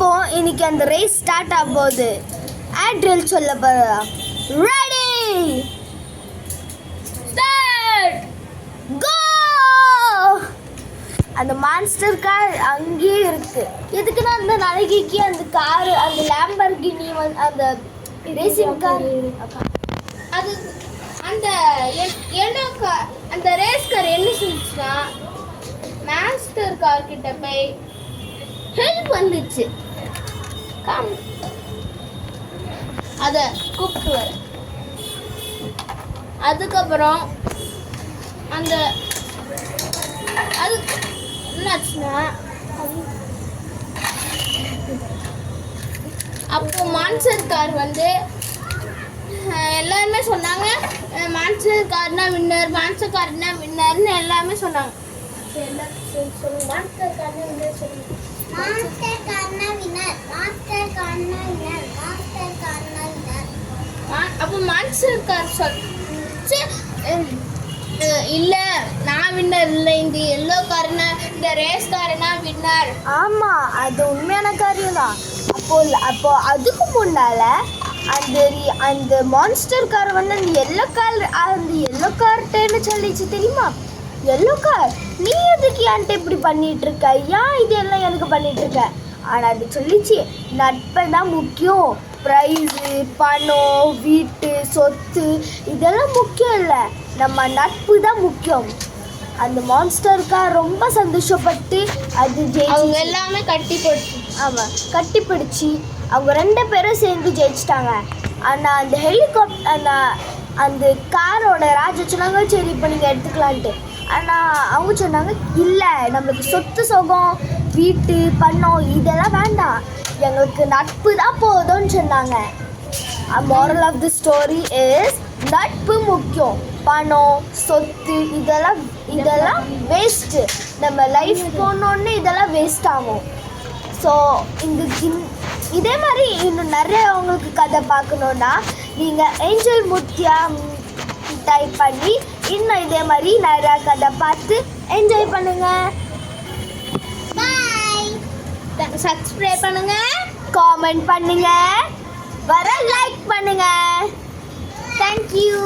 இப்போ இன்னைக்கு அந்த ரேஸ் ஸ்டார்ட் ஆக போகுது. ஆட்ரில் சொல்ல போறா. ரெடி ஸ்டார்ட் கோ. அந்த மான்ஸ்டர் கார் அங்கேயே இருக்கு. எதுக்குன்னா அந்த நாளைக்கு அந்த கார் அந்த லேம்பர்கினி அந்த ரேசிங் கார் அது அந்த அந்த ரேஸ் கார் என்ன சொல்லிச்சுன்னா மாஸ்டர் கார் கிட்ட போய் ஹெல்ப் வந்துச்சு. அதை கூப்பிட்டு வர. அதுக்கப்புறம் அந்த அது என்னாச்சுன்னா அப்போ மான்ஸ்டர் கார் வந்து எல்லாருமே சொன்னாங்க மான்ஸ்டர் கார்னா வின்னர், மான்ஸ்டர் கார்னா வின்னர்னு எல்லாருமே சொன்னாங்க. மான்ஸ்டர் கார்னா வின்னர் சொல்லுங்க. மான்ஸ்டர் கார்னா வின்னர், மான்ஸ்டர் கார்னா வின்னர், மான்ஸ்டர் கார்னா வின்னர். அப்போ மான்ஸ்டர் கார் சொல்லுச்சு இல்ல நான் வின்னர் இல்லை, இந்த எல்லோ கார்னா இந்த ரேஸ் கார்னா வின்னர். ஆமா அது உண்மையான காரியம் தான். அப்போ அதுக்கு முன்னால அந்த மான்ஸ்டர் கார் வந்து அந்த எல்லோ கார்ட்டேன்னு சொல்லிச்சு தெரியுமா? எல்லோ கார் நீ எதுக்கு என்கிட்ட இப்படி பண்ணிட்டு இருக்க, ஏன் இதெல்லாம் எனக்கு பண்ணிட்டு இருக்க? ஆனால் அது சொல்லிச்சு நட்பை தான் முக்கியம், ப்ரைஸு பணம் வீட்டு சொத்து இதெல்லாம் முக்கியம் இல்லை, நம்ம நட்பு தான் முக்கியம். அந்த மான்ஸ்டர் கார் ரொம்ப சந்தோஷப்பட்டு அது அவங்க எல்லாமே கட்டி போட்டு ஆமாம் கட்டி பிடிச்சி அவங்க 2 பேரும் சேர்ந்து ஜெயிச்சிட்டாங்க. ஆனால் அந்த ஹெலிகாப்டர் அந்த காரோட ராஜா சொன்னாங்க சரி இப்போ நீங்கள் எடுத்துக்கலான்ட்டு. ஆனால் அவங்க சொன்னாங்க இல்லை நம்மளுக்கு சொத்து சுகம் வீட்டு பணம் இதெல்லாம் வேண்டாம், எங்களுக்கு நட்பு தான் போதும்னு சொன்னாங்க. moral of the story is நட்பு முக்கியம், பணம் சொத்து இதெல்லாம் வேஸ்ட்டு, நம்ம லைஃப் போனோன்னு இதெல்லாம் வேஸ்ட் ஆகும். ஸோ இதே மாதிரி இன்னும் நிறைய உங்களுக்கு கதை பார்க்கணுன்னா நீங்கள் ஏஞ்சல் முத்தியா டைப் பண்ணி இன்னும் இதே மாதிரி நிறையா கதை பார்த்து என்ஜாய் பண்ணுங்கள். பாய். சப்ஸ்கிரைப் பண்ணுங்க, காமெண்ட் பண்ணுங்க, வர லைக் பண்ணுங்க. தேங்க்யூ.